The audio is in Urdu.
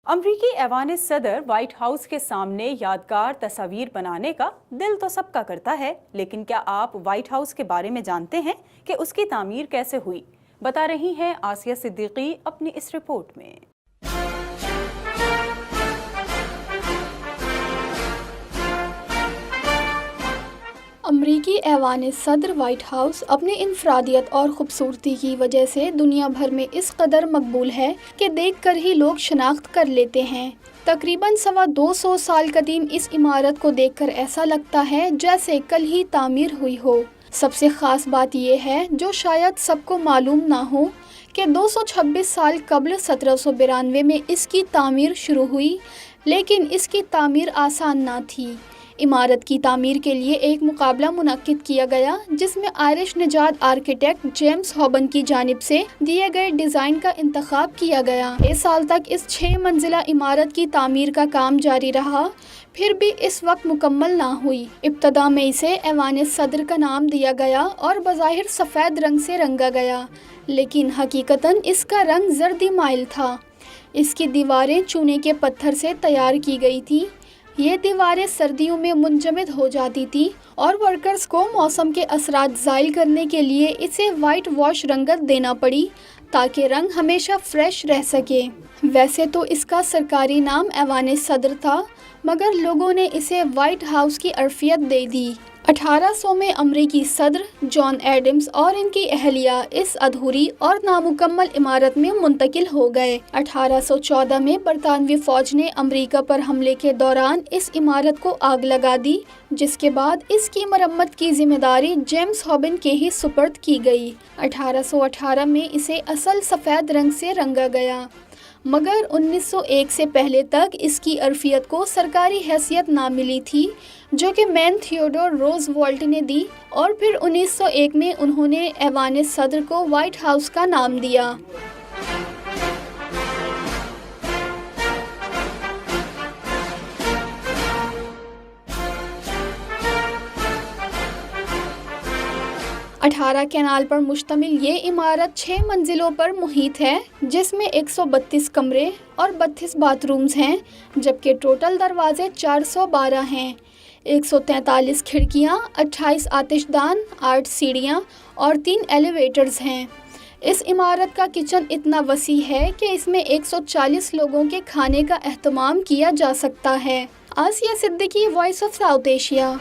امریکی ایوان صدر وائٹ ہاؤس کے سامنے یادگار تصاویر بنانے کا دل تو سب کا کرتا ہے، لیکن کیا آپ وائٹ ہاؤس کے بارے میں جانتے ہیں کہ اس کی تعمیر کیسے ہوئی؟ بتا رہی ہیں آسیہ صدیقی اپنی اس رپورٹ میں۔ امریکی ایوان صدر وائٹ ہاؤس اپنی انفرادیت اور خوبصورتی کی وجہ سے دنیا بھر میں اس قدر مقبول ہے کہ دیکھ کر ہی لوگ شناخت کر لیتے ہیں۔ تقریباً 250 سال قدیم اس عمارت کو دیکھ کر ایسا لگتا ہے جیسے کل ہی تعمیر ہوئی ہو۔ سب سے خاص بات یہ ہے، جو شاید سب کو معلوم نہ ہو، کہ 226 سال قبل 1792 میں اس کی تعمیر شروع ہوئی، لیکن اس کی تعمیر آسان نہ تھی۔ عمارت کی تعمیر کے لیے ایک مقابلہ منعقد کیا گیا، جس میں آئرش نژاد آرکیٹیکٹ جیمز ہوبن کی جانب سے دیے گئے ڈیزائن کا انتخاب کیا گیا۔ 6 سال تک اس 6 منزلہ عمارت کی تعمیر کا کام جاری رہا، پھر بھی اس وقت مکمل نہ ہوئی۔ ابتدا میں اسے ایوان صدر کا نام دیا گیا اور بظاہر سفید رنگ سے رنگا گیا، لیکن حقیقتاً اس کا رنگ زردی مائل تھا۔ اس کی دیواریں چونے کے پتھر سے تیار کی گئی تھیں۔ یہ دیواریں سردیوں میں منجمد ہو جاتی تھیں اور ورکرز کو موسم کے اثرات زائل کرنے کے لیے اسے وائٹ واش رنگت دینا پڑی تاکہ رنگ ہمیشہ فریش رہ سکے۔ ویسے تو اس کا سرکاری نام ایوان صدر تھا، مگر لوگوں نے اسے وائٹ ہاؤس کی عرفیت دے دی۔ 1800 میں امریکی صدر جان ایڈمز اور ان کی اہلیہ اس ادھوری اور نامکمل عمارت میں منتقل ہو گئے۔ 1814 میں برطانوی فوج نے امریکہ پر حملے کے دوران اس عمارت کو آگ لگا دی، جس کے بعد اس کی مرمت کی ذمہ داری جیمز ہوبن کے ہی سپرد کی گئی۔ 1818 میں اسے اصل سفید رنگ سے رنگا گیا، مگر 1901 سے پہلے تک اس کی عرفیت کو سرکاری حیثیت نہ ملی تھی، جو کہ مین تھیوڈور روز والٹ نے دی، اور پھر 1901 میں انہوں نے ایوان صدر کو وائٹ ہاؤس کا نام دیا۔ اٹھارہ کینال پر مشتمل یہ عمارت 6 منزلوں پر محیط ہے، جس میں 132 کمرے اور 32 باتھ رومز ہیں، جبکہ ٹوٹل دروازے 412 ہیں۔ 143 کھڑکیاں، 28 آتش دان، 8 سیڑھیاں اور 3 ایلیویٹرز ہیں۔ اس عمارت کا کچن اتنا وسیع ہے کہ اس میں 140 لوگوں کے کھانے کا اہتمام کیا جا سکتا ہے۔ Asiya Siddiqui, voice of South Asia.